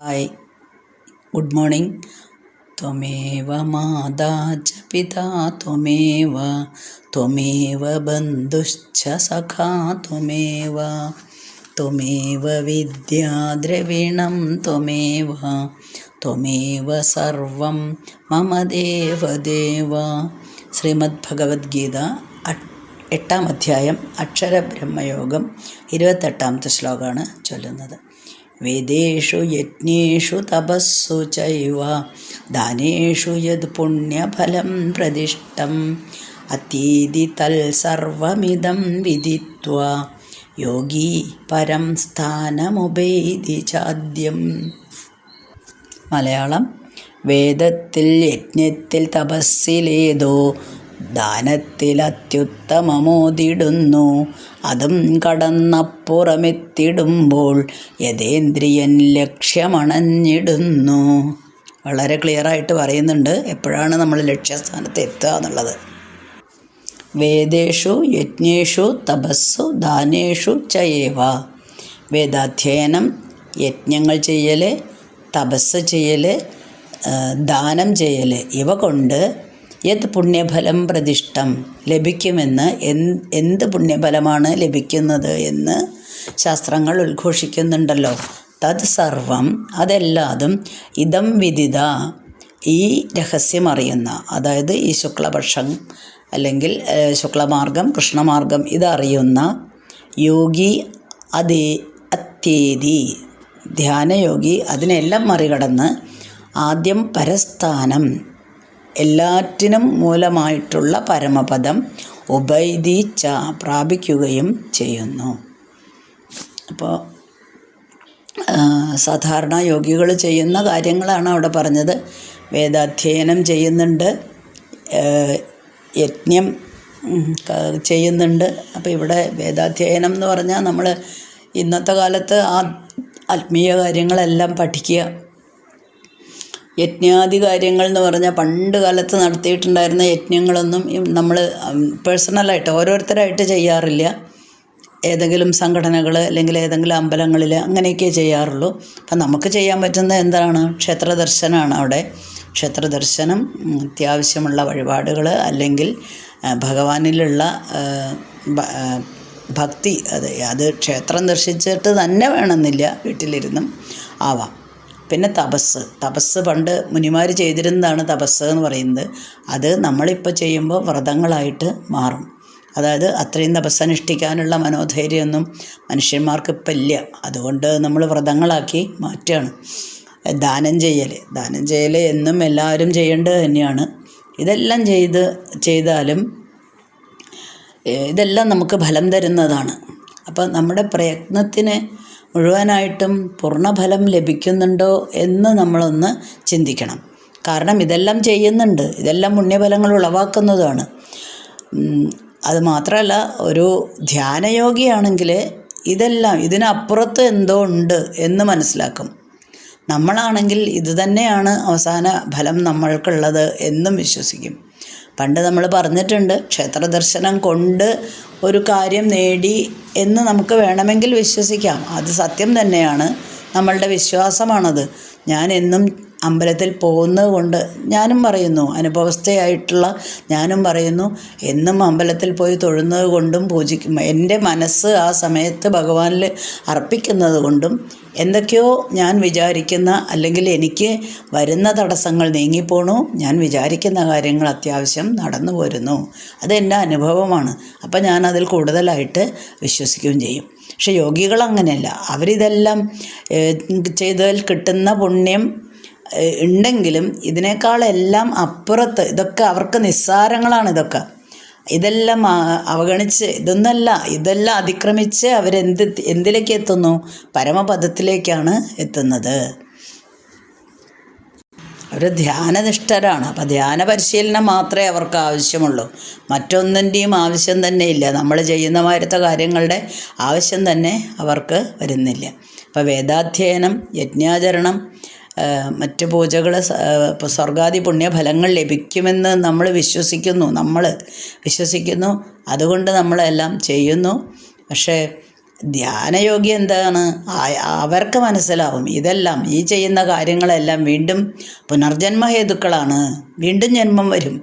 Hi, good morning. ത്വമേവ മാതാ ച പിതാ ത്വമേവ ത്വമേവ ബന്ധുശ്ച സഖാ ത്വമേവ ത്വമേവ വിദ്യാ ദ്രവിണം ത്വമേവ ത്വമേവ സർവം മമ ദേവദേവ. ശ്രീമദ് ഭഗവത്ഗീത 8-ാം അധ്യായം അക്ഷരബ്രഹ്മയോഗം 28-ാമത്തെ ശ്ലോകമാണ് ചൊല്ലുന്നത്. വേദേഷു യജ്ഞേഷു തപസ്സു ചൈവ ദാനേഷു യത് പുണ്യഫലം പ്രതിഷ്ഠം അത്തീതി തൽസർവമിദം വിദിത്വാ യോഗി പരം സ്ഥാനമുപൈതി ചാദ്യം. മലയാളം. വേദത്തിൽ, യജ്ഞത്തിൽ, തപസ്സിലേതോ ദാനത്തിൽ അത്യുത്തമമോതിടുന്നു. അതും കടന്നപ്പുറമെത്തിടുമ്പോൾ യതേന്ദ്രിയൻ ലക്ഷ്യമണഞ്ഞിടുന്നു. വളരെ ക്ലിയറായിട്ട് പറയുന്നുണ്ട് എപ്പോഴാണ് നമ്മൾ ലക്ഷ്യസ്ഥാനത്ത് എത്തുക എന്നുള്ളത്. വേദേഷു യജ്ഞേഷു തപസ്സു ദാനേഷു ചയേവ. വേദാധ്യയനം, യജ്ഞങ്ങൾ ചെയ്യൽ, തപസ് ചെയ്യൽ, ദാനം ചെയ്യൽ, ഇവ കൊണ്ട് യത് പുണ്യഫലം പ്രതിഷ്ഠം ലഭിക്കുമെന്ന്, എന്ത് പുണ്യഫലമാണ് ലഭിക്കുന്നത് എന്ന് ശാസ്ത്രങ്ങൾ ഉദ്ഘോഷിക്കുന്നുണ്ടല്ലോ. തത് സർവം, അതെല്ലാതും, ഇതം വിദിത, ഈ രഹസ്യം അറിയുന്ന, അതായത് ഈ ശുക്ലപക്ഷം അല്ലെങ്കിൽ ശുക്ലമാർഗം, കൃഷ്ണമാർഗം ഇതറിയുന്ന യോഗി അത്യേതി, ധ്യാനയോഗി അതിനെല്ലാം മറികടന്ന് ആദ്യം പരസ്ഥാനം, എല്ലാറ്റിനും മൂലമായിട്ടുള്ള പരമപദം ഉപൈദീച്ച പ്രാപിക്കുകയും ചെയ്യുന്നു. അപ്പോൾ സാധാരണ യോഗികൾ ചെയ്യുന്ന കാര്യങ്ങളാണ് അവിടെ പറഞ്ഞത്. വേദാധ്യയനം ചെയ്യുന്നുണ്ട്, യജ്ഞം ചെയ്യുന്നുണ്ട്. അപ്പോൾ ഇവിടെ വേദാധ്യയനം എന്ന് പറഞ്ഞാൽ നമ്മൾ ഇന്നത്തെ കാലത്ത് ആത്മീയ കാര്യങ്ങളെല്ലാം പഠിക്കുക. യജ്ഞാദി കാര്യങ്ങൾ എന്ന് പറഞ്ഞാൽ പണ്ട് കാലത്ത് നടത്തിയിട്ടുണ്ടായിരുന്ന യജ്ഞങ്ങളൊന്നും നമ്മൾ പേഴ്സണലായിട്ട് ഓരോരുത്തരായിട്ട് ചെയ്യാറില്ല. ഏതെങ്കിലും സംഘടനകൾ അല്ലെങ്കിൽ ഏതെങ്കിലും അമ്പലങ്ങളിൽ അങ്ങനെയൊക്കെ ചെയ്യാറുള്ളൂ. അപ്പം നമുക്ക് ചെയ്യാൻ പറ്റുന്ന എന്താണ്? ക്ഷേത്രദർശനമാണ്. അവിടെ ക്ഷേത്രദർശനം, അത്യാവശ്യമുള്ള വഴിപാടുകൾ അല്ലെങ്കിൽ ഭഗവാനിലുള്ള ഭക്തി, അത് ക്ഷേത്രം ദർശിച്ചിട്ട് തന്നെ വേണമെന്നില്ല, വീട്ടിലിരുന്നും ആവാം. പിന്നെ തപസ് പണ്ട് മുനിമാർ ചെയ്തിരുന്നതാണ് തപസ് എന്ന് പറയുന്നത്. അത് നമ്മളിപ്പോൾ ചെയ്യുമ്പോൾ വ്രതങ്ങളായിട്ട് മാറും. അതായത് അത്രയും തപസ്സനുഷ്ഠിക്കാനുള്ള മനോധൈര്യമൊന്നും മനുഷ്യന്മാർക്ക് ഇപ്പം ഇല്ല. അതുകൊണ്ട് നമ്മൾ വ്രതങ്ങളാക്കി മാറ്റുകയാണ്. ദാനം ചെയ്യൽ എന്നും എല്ലാവരും ചെയ്യേണ്ടത് തന്നെയാണ്. ഇതെല്ലാം ചെയ്താലും ഇതെല്ലാം നമുക്ക് ഫലം തരുന്നതാണ്. അപ്പം നമ്മുടെ പ്രയത്നത്തിന് മുഴുവനായിട്ടും പൂർണ്ണഫലം ലഭിക്കുന്നുണ്ടോ എന്ന് നമ്മളൊന്ന് ചിന്തിക്കണം. കാരണം ഇതെല്ലാം ചെയ്യുന്നുണ്ട്, ഇതെല്ലാം പുണ്യഫലങ്ങൾ ഉളവാക്കുന്നതാണ്. അത് മാത്രമല്ല, ഒരു ധ്യാനയോഗിയാണെങ്കിൽ ഇതെല്ലാം ഇതിനപ്പുറത്ത് എന്തോ ഉണ്ട് എന്ന് മനസ്സിലാക്കും. നമ്മളാണെങ്കിൽ ഇത് തന്നെയാണ് അവസാന ഫലം നമ്മൾക്കുള്ളത് എന്നും വിശ്വസിക്കും. പണ്ട് നമ്മൾ പറഞ്ഞിട്ടുണ്ട്, ക്ഷേത്രദർശനം കൊണ്ട് ഒരു കാര്യം നേടി എന്ന് നമുക്ക് വേണമെങ്കിൽ വിശ്വസിക്കാം. അത് സത്യം തന്നെയാണ്, നമ്മളുടെ വിശ്വാസമാണത്. ഞാൻ എന്നും അമ്പലത്തിൽ പോകുന്നത് കൊണ്ട് ഞാനും പറയുന്നു, അനുഭവസ്ഥയായിട്ടുള്ള ഞാനും പറയുന്നു, എന്നും അമ്പലത്തിൽ പോയി തൊഴുന്നത് കൊണ്ടും എൻ്റെ മനസ്സ് ആ സമയത്ത് ഭഗവാനിൽ അർപ്പിക്കുന്നത് കൊണ്ടും എന്തൊക്കെയോ ഞാൻ വിചാരിക്കുന്ന അല്ലെങ്കിൽ എനിക്ക് വരുന്ന തടസ്സങ്ങൾ നീങ്ങിപ്പോണു, ഞാൻ വിചാരിക്കുന്ന കാര്യങ്ങൾ അത്യാവശ്യം നടന്നു പോരുന്നു. അതെൻ്റെ അനുഭവമാണ്. അപ്പം ഞാനതിൽ കൂടുതലായിട്ട് വിശ്വസിക്കുകയും ചെയ്യും. പക്ഷെ യോഗികൾ അങ്ങനെയല്ല. അവരിതെല്ലാം ചെയ്തതിൽ കിട്ടുന്ന പുണ്യം ഉണ്ടെങ്കിലും ഇതിനേക്കാളെല്ലാം അപ്പുറത്ത്, ഇതൊക്കെ അവർക്ക് നിസ്സാരങ്ങളാണ്. ഇതെല്ലാം അവഗണിച്ച്, ഇതെല്ലാം അതിക്രമിച്ച് എന്തിലേക്ക് എത്തുന്നു? പരമപദത്തിലേക്കാണ് എത്തുന്നത്. അവർ ധ്യാനനിഷ്ഠരാണ്. അപ്പം ധ്യാന പരിശീലനം മാത്രമേ അവർക്ക് ആവശ്യമുള്ളൂ. മറ്റൊന്നിൻ്റെയും ആവശ്യം തന്നെ ഇല്ല. നമ്മൾ ചെയ്യുന്ന മാതിരത്തെ കാര്യങ്ങളുടെ ആവശ്യം തന്നെ അവർക്ക് വരുന്നില്ല. അപ്പോൾ വേദാധ്യയനം, യജ്ഞാചരണം, മറ്റ് പൂജകൾ, സ്വർഗാദി പുണ്യഫലങ്ങൾ ലഭിക്കുമെന്ന് നമ്മൾ വിശ്വസിക്കുന്നു. അതുകൊണ്ട് നമ്മളെല്ലാം ചെയ്യുന്നു. പക്ഷേ ധ്യാനയോഗി എന്താണ്, അവർക്ക് മനസ്സിലാവും ഇതെല്ലാം ഈ ചെയ്യുന്ന കാര്യങ്ങളെല്ലാം വീണ്ടും പുനർജന്മ ഹേതുക്കളാണ്, വീണ്ടും ജന്മം വരും.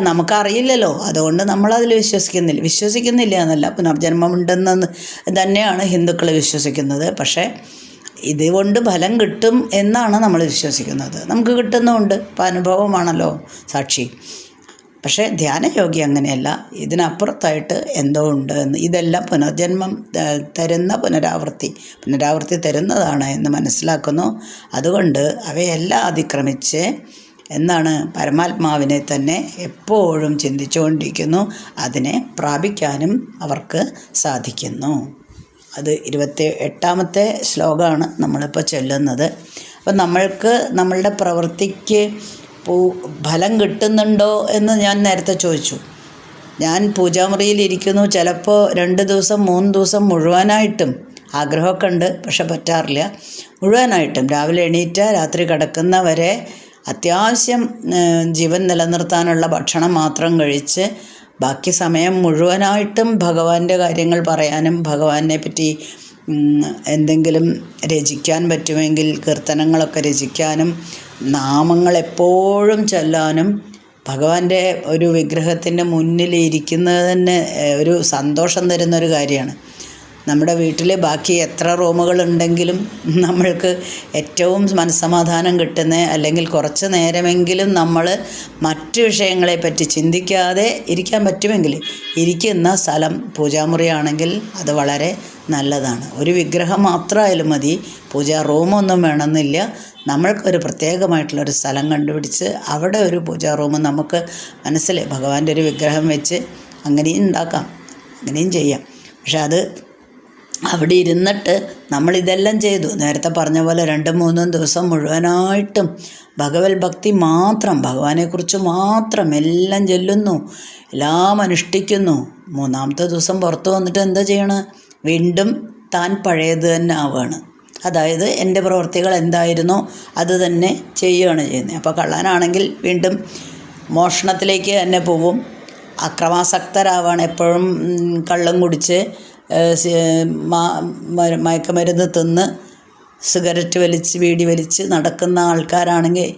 നമുക്കറിയില്ലല്ലോ, അതുകൊണ്ട് നമ്മളതിൽ വിശ്വസിക്കുന്നില്ല എന്നല്ല, പുനർജന്മമുണ്ടെന്ന് തന്നെയാണ് ഹിന്ദുക്കൾ വിശ്വസിക്കുന്നത്. പക്ഷേ ഇതുകൊണ്ട് ഫലം കിട്ടും എന്നാണ് നമ്മൾ വിശ്വസിക്കുന്നത്. നമുക്ക് കിട്ടുന്നുമുണ്ട്, ഇപ്പം അനുഭവമാണല്ലോ സാക്ഷി. പക്ഷേ ധ്യാനയോഗി അങ്ങനെയല്ല, ഇതിനപ്പുറത്തായിട്ട് എന്തോ ഉണ്ട് എന്ന്. ഇതെല്ലാം പുനർജന്മം തരുന്ന പുനരാവൃത്തി തരുന്നതാണ് എന്ന് മനസ്സിലാക്കുന്നു. അതുകൊണ്ട് അവയെല്ലാം അതിക്രമിച്ച് പരമാത്മാവിനെ തന്നെ എപ്പോഴും ചിന്തിച്ചുകൊണ്ടിരിക്കുന്നു. അതിനെ പ്രാപിക്കാനും അവർക്ക് സാധിക്കുന്നു. അത് 28ാമത്തെ ശ്ലോകമാണ് നമ്മളിപ്പോൾ ചൊല്ലുന്നത്. അപ്പം നമ്മളുടെ പ്രവൃത്തിക്ക് ഫലം കിട്ടുന്നുണ്ടോ എന്ന് ഞാൻ നേരത്തെ ചോദിച്ചു. ഞാൻ പൂജാമുറിയിലിരിക്കുന്നു, ചിലപ്പോൾ 2 ദിവസം 3 ദിവസം മുഴുവനായിട്ടും ആഗ്രഹമൊക്കെ ഉണ്ട്, പക്ഷെ പറ്റാറില്ല. മുഴുവനായിട്ടും രാവിലെ എണീറ്റ രാത്രി കിടക്കുന്നവരെ അത്യാവശ്യം ജീവൻ നിലനിർത്താനുള്ള ഭക്ഷണം മാത്രം കഴിച്ച് ബാക്കി സമയം മുഴുവനായിട്ടും ഭഗവാന്റെ കാര്യങ്ങൾ പറയാനും ഭഗവാനെ പറ്റി എന്തെങ്കിലും രചിക്കാൻ പറ്റുമെങ്കിൽ കീർത്തനങ്ങളൊക്കെ രചിക്കാനും നാമങ്ങൾ എപ്പോഴും ചൊല്ലാനും ഭഗവാന്റെ ഒരു വിഗ്രഹത്തിൻ്റെ മുന്നിൽ ഇരിക്കുന്നത് തന്നെ ഒരു സന്തോഷം തരുന്നൊരു കാര്യമാണ്. നമ്മുടെ വീട്ടിൽ ബാക്കി എത്ര റൂമുകളുണ്ടെങ്കിലും നമ്മൾക്ക് ഏറ്റവും മനസ്സമാധാനം കിട്ടുന്ന, അല്ലെങ്കിൽ കുറച്ച് നേരമെങ്കിലും നമ്മൾ മറ്റു വിഷയങ്ങളെപ്പറ്റി ചിന്തിക്കാതെ ഇരിക്കാൻ പറ്റുമെങ്കിൽ ഇരിക്കുന്ന സ്ഥലം പൂജാമുറിയാണെങ്കിൽ അത് വളരെ നല്ലതാണ്. ഒരു വിഗ്രഹം മാത്രമായാലും മതി, പൂജാ റൂമൊന്നും വേണമെന്നില്ല. നമ്മൾക്കൊരു പ്രത്യേകമായിട്ടുള്ളൊരു സ്ഥലം കണ്ടുപിടിച്ച് അവിടെ ഒരു പൂജാ റൂം നമുക്ക് മനസ്സിൽ ഭഗവാന്റെ ഒരു വിഗ്രഹം വെച്ച് അങ്ങനെയും ഉണ്ടാക്കാം, അങ്ങനെയും ചെയ്യാം. പക്ഷെ അത് അവിടെ ഇരുന്നിട്ട് നമ്മളിതെല്ലാം ചെയ്തു, നേരത്തെ പറഞ്ഞ പോലെ 2-3 ദിവസം മുഴുവനായിട്ടും ഭഗവത് ഭക്തി മാത്രം, ഭഗവാനെക്കുറിച്ച് മാത്രം എല്ലാം ചൊല്ലുന്നു, എല്ലാം അനുഷ്ഠിക്കുന്നു. 3ാമത്തെ ദിവസം പുറത്ത് വന്നിട്ട് എന്താ ചെയ്യണം? വീണ്ടും താൻ പഴയത് തന്നെ ആവുകയാണ്. അതായത് എൻ്റെ പ്രവൃത്തികൾ എന്തായിരുന്നോ അത് തന്നെ ചെയ്യുകയാണ് ചെയ്യുന്നത്. അപ്പോൾ കള്ളനാണെങ്കിൽ വീണ്ടും മോഷണത്തിലേക്ക് തന്നെ പോവും, അക്രമാസക്തരാവാണ്. എപ്പോഴും കള്ളം കുടിച്ച് മയക്കുമരുന്ന് തിന്ന് സിഗരറ്റ് വലിച്ച് ബീഡി വലിച്ച് നടക്കുന്ന ആൾക്കാരാണെങ്കിൽ,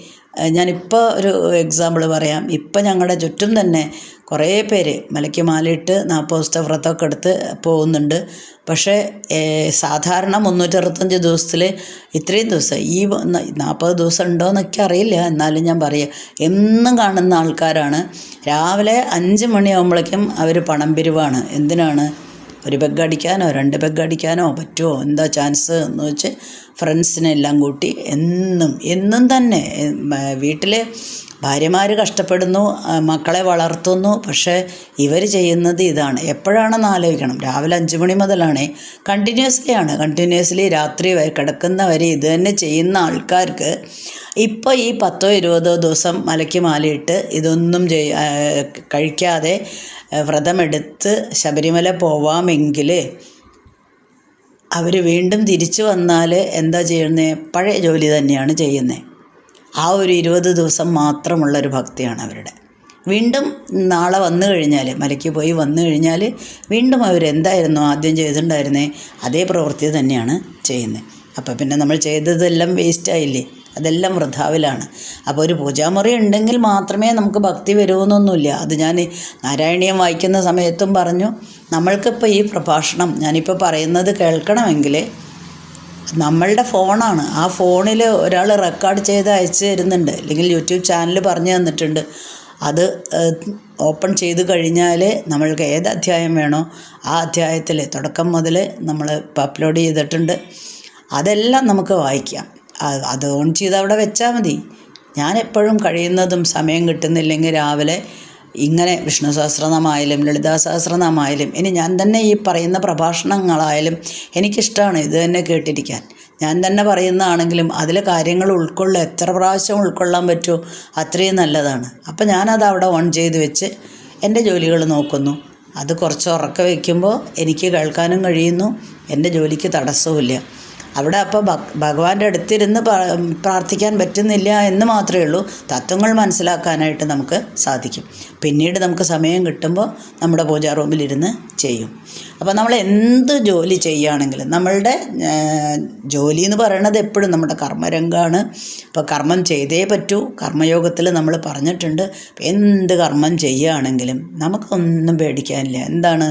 ഞാനിപ്പോൾ ഒരു എക്സാമ്പിൾ പറയാം. ഇപ്പം ഞങ്ങളുടെ ചുറ്റും തന്നെ കുറേ പേര് മലയ്ക്ക് മാലയിട്ട് 40 ദിവസത്തെ വ്രതമൊക്കെ എടുത്ത് പോകുന്നുണ്ട്. പക്ഷേ സാധാരണ 365 ദിവസത്തിൽ ഇത്രയും ദിവസം ഈ 40 ദിവസം ഉണ്ടോയെന്നൊക്കെ അറിയില്ല, എന്നാലും ഞാൻ പറയാം, എന്നും കാണുന്ന ആൾക്കാരാണ്. രാവിലെ 5 മണിയാകുമ്പോഴേക്കും അവർ പണം പിരിവാണ്. എന്തിനാണ്? ഒരു പെഗ് അടിക്കാനോ 2 പെഗ് അടിക്കാനോ പറ്റുമോ, എന്താ ചാൻസ് എന്ന് വെച്ച് ഫ്രണ്ട്സിനെല്ലാം കൂട്ടി എന്നും തന്നെ വീട്ടിൽ ഭാര്യമാർ കഷ്ടപ്പെടുന്നു, മക്കളെ വളർത്തുന്നു. പക്ഷേ ഇവർ ചെയ്യുന്നത് ഇതാണ്. എപ്പോഴാണെന്ന് ആലോചിക്കണം. രാവിലെ 5 മണി മുതലാണ്, കണ്ടിന്യൂസ്ലി രാത്രി കിടക്കുന്നവരെ ഇത് തന്നെ ചെയ്യുന്ന ആൾക്കാർക്ക് ഇപ്പോൾ ഈ 10-20 ദിവസം മലയ്ക്ക് മാലയിട്ട് ഇതൊന്നും കഴിക്കാതെ വ്രതമെടുത്ത് ശബരിമല പോവാമെങ്കിൽ അവർ വീണ്ടും തിരിച്ചു വന്നാൽ എന്താ ചെയ്യുന്നത്? പഴയ ജോലി തന്നെയാണ് ചെയ്യുന്നത്. ആ ഒരു 20 ദിവസം മാത്രമുള്ളൊരു ഭക്തിയാണ് അവരുടെ. വീണ്ടും നാളെ വന്നു കഴിഞ്ഞാൽ, മലയ്ക്ക് പോയി വന്നു കഴിഞ്ഞാൽ വീണ്ടും അവരെന്തായിരുന്നു ആദ്യം ചെയ്തിട്ടുണ്ടായിരുന്നേ അതേ പ്രവൃത്തി തന്നെയാണ് ചെയ്യുന്നത്. അപ്പോൾ പിന്നെ നമ്മൾ ചെയ്തതെല്ലാം വേസ്റ്റായില്ലേ, അതെല്ലാം വൃഥാവിലാണ്. അപ്പോൾ ഒരു പൂജാമുറി ഉണ്ടെങ്കിൽ മാത്രമേ നമുക്ക് ഭക്തി വരുമെന്നൊന്നുമില്ല. അത് ഞാൻ നാരായണീയം വായിക്കുന്ന സമയത്തും പറഞ്ഞു. നമ്മൾക്കിപ്പോൾ ഈ പ്രഭാഷണം ഞാനിപ്പോൾ പറയുന്നത് കേൾക്കണമെങ്കിൽ നമ്മളുടെ ഫോണാണ്, ആ ഫോണിൽ ഒരാൾ റെക്കോർഡ് ചെയ്ത് അയച്ചു തരുന്നുണ്ട്, അല്ലെങ്കിൽ യൂട്യൂബ് ചാനൽ പറഞ്ഞു തന്നിട്ടുണ്ട്. അത് ഓപ്പൺ ചെയ്ത് കഴിഞ്ഞാൽ നമ്മൾക്ക് ഏത് അധ്യായം വേണോ ആ അധ്യായത്തിൽ തുടക്കം മുതൽ നമ്മൾ ഇപ്പോൾ അപ്ലോഡ് ചെയ്തിട്ടുണ്ട്. അതെല്ലാം നമുക്ക് വായിക്കാം. അത് ഓൺ ചെയ്ത് അവിടെ വെച്ചാൽ മതി. ഞാനെപ്പോഴും കഴിയുന്നതും സമയം കിട്ടുന്നില്ലെങ്കിൽ രാവിലെ ഇങ്ങനെ വിഷ്ണു സഹസ്രനാമായാലും ലളിതാ സഹസ്രനാമായാലും, ഇനി ഞാൻ തന്നെ ഈ പറയുന്ന പ്രഭാഷണങ്ങളായാലും എനിക്കിഷ്ടമാണ് ഇത് തന്നെ കേട്ടിരിക്കാൻ. ഞാൻ തന്നെ പറയുന്നതാണെങ്കിലും അതിലെ കാര്യങ്ങൾ എത്ര പ്രാവശ്യം ഉൾക്കൊള്ളാൻ പറ്റുമോ അത്രയും നല്ലതാണ്. അപ്പം ഞാനത് അവിടെ ഓൺ ചെയ്ത് വെച്ച് എൻ്റെ ജോലികൾ നോക്കുന്നു. അത് കുറച്ച് ഉറക്കം വയ്ക്കുമ്പോൾ എനിക്ക് കേൾക്കാനും കഴിയുന്നു, എൻ്റെ ജോലിക്ക് തടസ്സവുമില്ല. അവിടെ അപ്പോൾ ഭഗവാന്റെ അടുത്തിരുന്ന് പ്രാർത്ഥിക്കാൻ പറ്റുന്നില്ല എന്ന് മാത്രമേ ഉള്ളൂ. തത്വങ്ങൾ മനസ്സിലാക്കാനായിട്ട് നമുക്ക് സാധിക്കും. പിന്നീട് നമുക്ക് സമയം കിട്ടുമ്പോൾ നമ്മുടെ പൂജാ റൂമിലിരുന്ന് ചെയ്യും. അപ്പോൾ നമ്മൾ എന്ത് ജോലി ചെയ്യുകയാണെങ്കിലും നമ്മളുടെ ജോലി എന്ന് പറയുന്നത് എപ്പോഴും നമ്മുടെ കർമ്മരംഗമാണ്. അപ്പോൾ കർമ്മം ചെയ്തേ പറ്റൂ. കർമ്മയോഗത്തിൽ നമ്മൾ പറഞ്ഞിട്ടുണ്ട്, എന്ത് കർമ്മം ചെയ്യുകയാണെങ്കിലും നമുക്കൊന്നും പേടിക്കാനില്ല. എന്താണ്,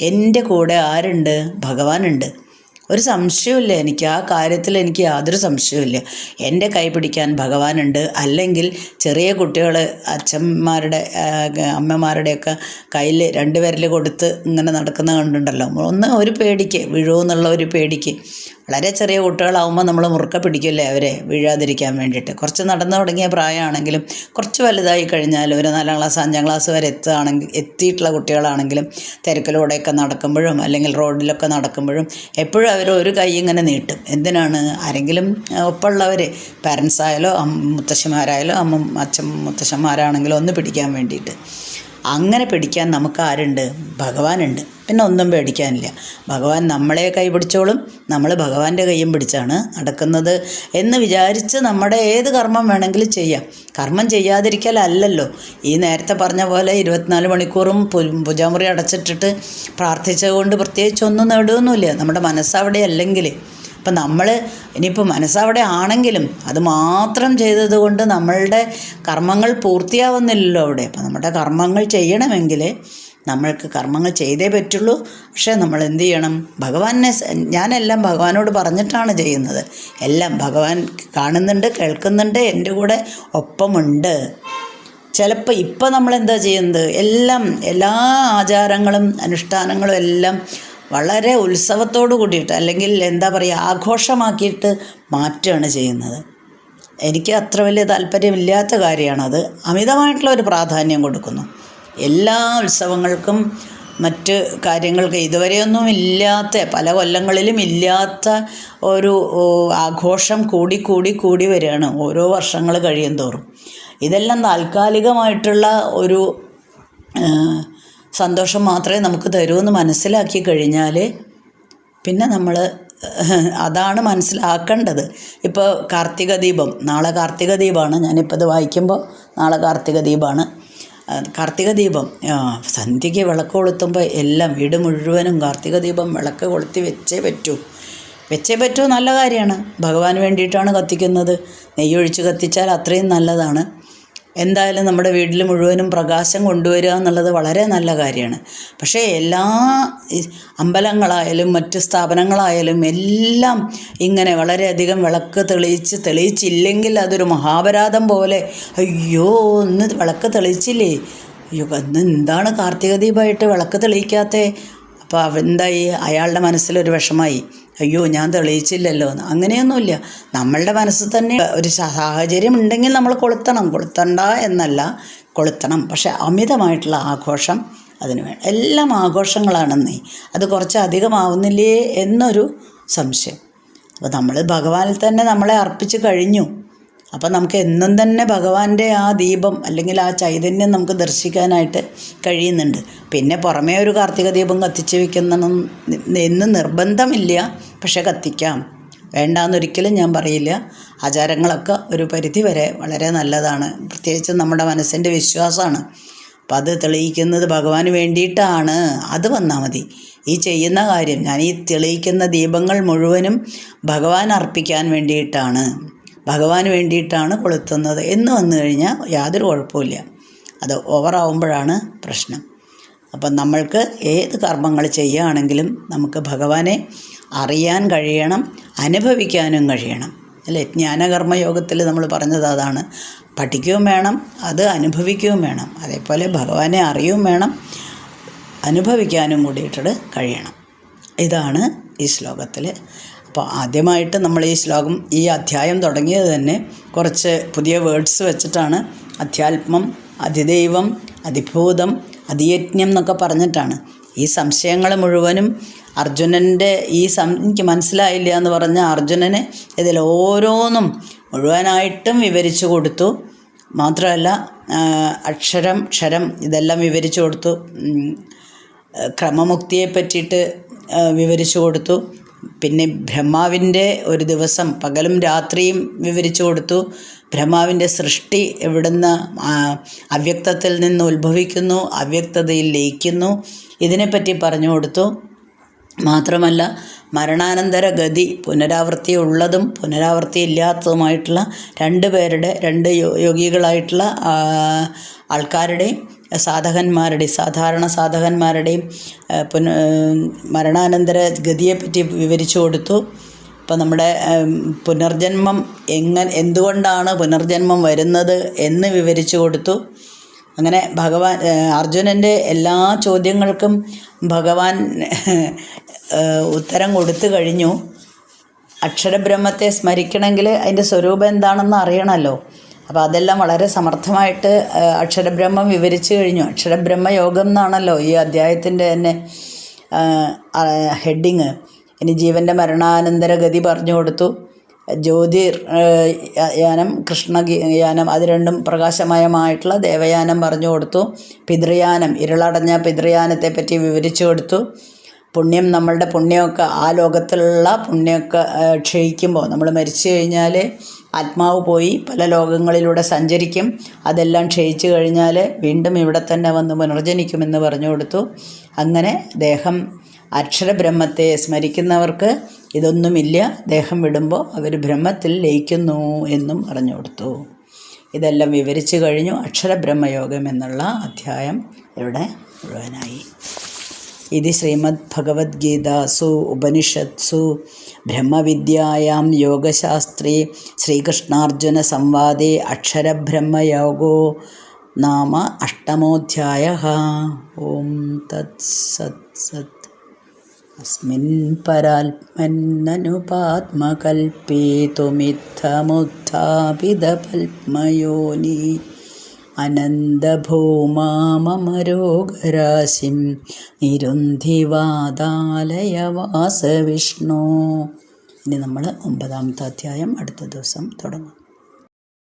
എൻ്റെ കൂടെ ആരുണ്ട്? ഭഗവാനുണ്ട്. ഒരു സംശയമില്ല എനിക്ക്, ആ കാര്യത്തിൽ എനിക്ക് യാതൊരു സംശയമില്ല. എൻ്റെ കൈ പിടിക്കാൻ ഭഗവാനുണ്ട്. അല്ലെങ്കിൽ ചെറിയ കുട്ടികൾ അച്ഛന്മാരുടെ അമ്മമാരുടെയൊക്കെ കയ്യിൽ 2 വിരൽ കൊടുത്ത് ഇങ്ങനെ നടക്കുന്ന കണ്ടിട്ടുണ്ടല്ലോ. ഒരു പേടിക്ക് വീഴുമെന്നുള്ള ഒരു പേടിക്ക്. വളരെ ചെറിയ കുട്ടികളാവുമ്പോൾ നമ്മൾ മുറുക്ക പിടിക്കില്ലേ അവരെ വീഴാതിരിക്കാൻ വേണ്ടിയിട്ട്. കുറച്ച് നടന്നു തുടങ്ങിയ പ്രായമാണെങ്കിലും കുറച്ച് വലുതായി കഴിഞ്ഞാൽ ഒരു 4ാം ക്ലാസ് 5ാം ക്ലാസ് വരെ എത്തിയിട്ടുള്ള കുട്ടികളാണെങ്കിലും തിരക്കിലൂടെയൊക്കെ നടക്കുമ്പോഴും അല്ലെങ്കിൽ റോഡിലൊക്കെ നടക്കുമ്പോഴും എപ്പോഴും അവർ ഒരു കൈ ഇങ്ങനെ നീട്ടും. എന്തിനാണ്? ആരെങ്കിലും ഒപ്പമുള്ളവർ പാരൻസായാലോ മുത്തശ്ശിമാരായാലോ അച്ഛൻ മുത്തശ്ശന്മാരാണെങ്കിലോ ഒന്ന് പിടിക്കാൻ വേണ്ടിയിട്ട്. അങ്ങനെ പിടിക്കാൻ നമുക്ക് ആരുണ്ട്? ഭഗവാനുണ്ട്. പിന്നെ ഒന്നും പേടിക്കാനില്ല. ഭഗവാൻ നമ്മളെ കൈ പിടിച്ചോളും. നമ്മൾ ഭഗവാന്റെ കൈയും പിടിച്ചാണ് നടക്കുന്നത് എന്ന് വിചാരിച്ച് നമ്മുടെ ഏത് കർമ്മം വേണമെങ്കിലും ചെയ്യാം. കർമ്മം ചെയ്യാതിരിക്കലല്ലല്ലോ. ഈ നേരത്തെ പറഞ്ഞ പോലെ 24 മണിക്കൂറും പൂജാമുറി അടച്ചിട്ടിട്ട് പ്രാർത്ഥിച്ചതുകൊണ്ട് പ്രത്യേകിച്ചൊന്നും നേടുകയൊന്നുമില്ല. നമ്മുടെ മനസ്സവിടെ അല്ലെങ്കിൽ. അപ്പം നമ്മൾ ഇനിയിപ്പോൾ മനസ്സവിടെ ആണെങ്കിലും അത് മാത്രം ചെയ്തതുകൊണ്ട് നമ്മളുടെ കർമ്മങ്ങൾ പൂർത്തിയാവുന്നില്ലല്ലോ അവിടെ. അപ്പം നമ്മുടെ കർമ്മങ്ങൾ ചെയ്യണമെങ്കിൽ നമ്മൾക്ക് കർമ്മങ്ങൾ ചെയ്തേ പറ്റുള്ളൂ. പക്ഷേ നമ്മൾ എന്ത് ചെയ്യണം? ഞാനെല്ലാം ഭഗവാനോട് പറഞ്ഞിട്ടാണ് ചെയ്യുന്നത്. എല്ലാം ഭഗവാൻ കാണുന്നുണ്ട്, കേൾക്കുന്നുണ്ട്, എൻ്റെ കൂടെ ഒപ്പമുണ്ട്. ചിലപ്പോൾ ഇപ്പം നമ്മളെന്താ ചെയ്യുന്നത്? എല്ലാ ആചാരങ്ങളും അനുഷ്ഠാനങ്ങളും എല്ലാം വളരെ ഉത്സവത്തോടു കൂടിയിട്ട് അല്ലെങ്കിൽ എന്താ പറയുക ആഘോഷമാക്കിയിട്ട് മാറ്റുകയാണ് ചെയ്യുന്നത്. എനിക്ക് അത്ര വലിയ താല്പര്യമില്ലാത്ത കാര്യമാണത്. അമിതമായിട്ടുള്ള ഒരു പ്രാധാന്യം കൊടുക്കുന്നു. എല്ലാ ഉത്സവങ്ങൾക്കും മറ്റ് കാര്യങ്ങൾക്ക് ഇതുവരെയൊന്നും ഇല്ലാത്ത, പല കൊല്ലങ്ങളിലും ഇല്ലാത്ത ഒരു ആഘോഷം കൂടി വരികയാണ് ഓരോ വർഷങ്ങൾ കഴിയും തോറും. ഇതെല്ലാം താൽക്കാലികമായിട്ടുള്ള ഒരു സന്തോഷം മാത്രമേ നമുക്ക് തരൂന്ന് മനസ്സിലാക്കി കഴിഞ്ഞാൽ പിന്നെ നമ്മൾ അതാണ് മനസ്സിലാക്കേണ്ടത്. ഇപ്പോൾ കാർത്തിക ദീപം, നാളെ കാർത്തിക ദീപമാണ്. ഞാനിപ്പോൾ ഇത് വായിക്കുമ്പോൾ നാളെ കാർത്തിക ദീപമാണ്. കാർത്തിക ദീപം സന്ധ്യയ്ക്ക് വിളക്ക് കൊളുത്തുമ്പോൾ എല്ലാം വീട് മുഴുവനും കാർത്തിക ദീപം വിളക്ക് കൊളുത്തി വെച്ചേ പറ്റൂ. നല്ല കാര്യമാണ്. ഭഗവാന് വേണ്ടിയിട്ടാണ് കത്തിക്കുന്നത്. നെയ്യൊഴിച്ച് കത്തിച്ചാൽ അത്രയും നല്ലതാണ്. എന്തായാലും നമ്മുടെ വീട്ടിൽ മുഴുവനും പ്രകാശം കൊണ്ടുവരിക എന്നുള്ളത് വളരെ നല്ല കാര്യമാണ്. പക്ഷേ എല്ലാ അമ്പലങ്ങളായാലും മറ്റ് സ്ഥാപനങ്ങളായാലും എല്ലാം ഇങ്ങനെ വളരെയധികം വിളക്ക് തെളിയിച്ചില്ലെങ്കിൽ അതൊരു മഹാപരാധം പോലെ. അയ്യോ, ഇന്ന് വിളക്ക് തെളിയിച്ചില്ലേ, അയ്യോ ഇന്ന് എന്താണ് കാർത്തിക ദീപമായിട്ട് വിളക്ക് തെളിയിക്കാത്തേ? അപ്പോൾ എന്തായി? അയാളുടെ മനസ്സിലൊരു വിഷമായി, അയ്യോ ഞാൻ തെളിയിച്ചില്ലല്ലോ. അങ്ങനെയൊന്നുമില്ല. നമ്മളുടെ മനസ്സിൽ തന്നെ ഒരു സാഹചര്യം ഉണ്ടെങ്കിൽ നമ്മൾ കൊളുത്തണ്ട എന്നല്ല, കൊളുത്തണം. പക്ഷെ അമിതമായിട്ടുള്ള ആഘോഷം അതിന് വേണം. എല്ലാം ആഘോഷങ്ങളാണെന്നേ, അത് കുറച്ച് അധികമാവുന്നില്ലേ എന്നൊരു സംശയം. അപ്പോൾ നമ്മൾ ഭഗവാനിൽ തന്നെ നമ്മളെ അർപ്പിച്ച് കഴിഞ്ഞു. അപ്പം നമുക്ക് എന്നും തന്നെ ഭഗവാന്റെ ആ ദീപം അല്ലെങ്കിൽ ആ ചൈതന്യം നമുക്ക് ദർശിക്കാനായിട്ട് കഴിയുന്നുണ്ട്. പിന്നെ പുറമേ ഒരു കാർത്തിക ദീപം കത്തിച്ച് വയ്ക്കണം എന്ന് നിർബന്ധമില്ല. പക്ഷെ കത്തിക്കാം, വേണ്ടാന്നൊരിക്കലും ഞാൻ പറയില്ല. ആചാരങ്ങളൊക്കെ ഒരു പരിധി വരെ വളരെ നല്ലതാണ്. പ്രത്യേകിച്ച് നമ്മുടെ മനസ്സിൻ്റെ വിശ്വാസമാണ്. അപ്പം അത് തെളിയിക്കുന്നത് ഭഗവാന് വേണ്ടിയിട്ടാണ്. അത് വന്നാൽ മതി. ഈ ചെയ്യുന്ന കാര്യം, ഞാൻ ഈ തെളിയിക്കുന്ന ദീപങ്ങൾ മുഴുവനും ഭഗവാൻ അർപ്പിക്കാൻ വേണ്ടിയിട്ടാണ്, ഭഗവാന് വേണ്ടിയിട്ടാണ് കൊളുത്തുന്നത് എന്ന് വന്നു കഴിഞ്ഞാൽ യാതൊരു കുഴപ്പമില്ല. അത് ഓവറാവുമ്പോഴാണ് പ്രശ്നം. അപ്പം നമ്മൾക്ക് ഏത് കർമ്മങ്ങൾ ചെയ്യുകയാണെങ്കിലും നമുക്ക് ഭഗവാനെ അറിയാൻ കഴിയണം, അനുഭവിക്കാനും കഴിയണം അല്ലേ? ജ്ഞാനകർമ്മയോഗത്തിൽ നമ്മൾ പറഞ്ഞത് അതാണ്. പഠിക്കുകയും വേണം, അത് അനുഭവിക്കുകയും വേണം. അതേപോലെ ഭഗവാനെ അറിയുകയും വേണം, അനുഭവിക്കാനും കൂടിയിട്ട് കഴിയണം. ഇതാണ് ഈ ശ്ലോകത്തിൽ. അപ്പോൾ ആദ്യമായിട്ട് നമ്മൾ ഈ അധ്യായം തുടങ്ങിയത് തന്നെ കുറച്ച് പുതിയ വേർഡ്സ് വെച്ചിട്ടാണ്. അധ്യാത്മം, അതിദൈവം, അതിഭൂതം, അതിയജ്ഞം എന്നൊക്കെ പറഞ്ഞിട്ടാണ്. ഈ സംശയങ്ങൾ മുഴുവനും അർജുനൻ്റെ എനിക്ക് മനസ്സിലായില്ല എന്ന് പറഞ്ഞ അർജുനന് ഇതിൽ ഓരോന്നും മുഴുവനായിട്ടും വിവരിച്ചു കൊടുത്തു. മാത്രമല്ല അക്ഷരം ക്ഷരം ഇതെല്ലാം വിവരിച്ചു കൊടുത്തു. ക്രമമുക്തിയെ പറ്റിയിട്ട് വിവരിച്ചു കൊടുത്തു. പിന്നെ ബ്രഹ്മാവിൻ്റെ ഒരു ദിവസം പകലും രാത്രിയും വിവരിച്ചു കൊടുത്തു. ബ്രഹ്മാവിൻ്റെ സൃഷ്ടി എവിടുന്ന് അവ്യക്തത്തിൽ നിന്ന് ഉത്ഭവിക്കുന്നു, അവ്യക്തതയിൽ ലയിക്കുന്നു, ഇതിനെപ്പറ്റി പറഞ്ഞു കൊടുത്തു. മാത്രമല്ല മരണാനന്തര ഗതി, പുനരാവൃത്തി ഉള്ളതും പുനരാവൃത്തി ഇല്ലാത്തതുമായിട്ടുള്ള രണ്ട് യോഗികളായിട്ടുള്ള ആൾക്കാരുടെയും സാധാരണ സാധകന്മാരുടെയും മരണാനന്തര ഗതിയെപ്പറ്റി വിവരിച്ചു കൊടുത്തു. ഇപ്പം നമ്മുടെ പുനർജന്മം എന്തുകൊണ്ടാണ് പുനർജന്മം വരുന്നത് എന്ന് വിവരിച്ചു കൊടുത്തു. അങ്ങനെ ഭഗവാൻ അർജുനൻ്റെ എല്ലാ ചോദ്യങ്ങൾക്കും ഭഗവാൻ ഉത്തരം കൊടുത്തു കഴിഞ്ഞു. അക്ഷരബ്രഹ്മത്തെ സ്മരിക്കണമെങ്കിൽ അതിൻ്റെ സ്വരൂപം എന്താണെന്ന് അറിയണമല്ലോ. അപ്പോൾ അതെല്ലാം വളരെ സമർത്ഥമായിട്ട് അക്ഷരബ്രഹ്മം വിവരിച്ചു കഴിഞ്ഞു. അക്ഷരബ്രഹ്മ യോഗം എന്നാണല്ലോ ഈ അധ്യായത്തിൻ്റെ തന്നെ ഹെഡിങ്. ഇനി ജീവൻ്റെ മരണാനന്തര ഗതി പറഞ്ഞു കൊടുത്തു. ജ്യോതിർയാനം, കൃഷ്ണയാനം, അത് രണ്ടും പ്രകാശമയമായിട്ടുള്ള ദേവയാനം പറഞ്ഞു കൊടുത്തു. പിതൃയാനം, ഇരുളടഞ്ഞ പിതൃയാനത്തെ പറ്റി വിവരിച്ചു കൊടുത്തു. പുണ്യം, നമ്മളുടെ പുണ്യമൊക്കെ ആ ലോകത്തിലുള്ള പുണ്യമൊക്കെ ക്ഷയിക്കുമ്പോൾ നമ്മൾ മരിച്ചു കഴിഞ്ഞാൽ ആത്മാവ് പോയി പല ലോകങ്ങളിലൂടെ സഞ്ചരിക്കും. അതെല്ലാം ക്ഷയിച്ചു കഴിഞ്ഞാൽ വീണ്ടും ഇവിടെ തന്നെ വന്ന് പുനർജനിക്കുമെന്ന് പറഞ്ഞു കൊടുത്തു. അങ്ങനെ അക്ഷരബ്രഹ്മത്തെ സ്മരിക്കുന്നവർക്ക് ഇതൊന്നുമില്ല, ദേഹം വിടുമ്പോൾ അവർ ബ്രഹ്മത്തിൽ ലയിക്കുന്നു എന്നും പറഞ്ഞു കൊടുത്തു. ഇതെല്ലാം വിവരിച്ചു കഴിഞ്ഞു. അക്ഷരബ്രഹ്മയോഗം എന്നുള്ള അധ്യായം ഇവിടെ മുഴുവനായി. ഇത് ശ്രീമദ് ഭഗവത്ഗീതാസു ഉപനിഷത്സു ബ്രഹ്മവിദ്യായാം യോഗശാസ്ത്രേ ശ്രീകൃഷ്ണാർജുന സംവാദേ അക്ഷരബ്രഹ്മയോഗോ നാമ 8-മോധ്യായഃ. ഓം തത് സത് സത്. അസ്മിൻ പരാത്മന്നനുപാത്മകൽപേതുമിത്തമുത്ഥാപിതപത്മയോനി അനന്തഭൂമാമരോഗരാശിം നിരുന്ധിവാദാലയവാസവിഷ്ണു. ഇനി നമ്മൾ 9-ാമത്തെ അധ്യായം അടുത്ത ദിവസം തുടങ്ങും.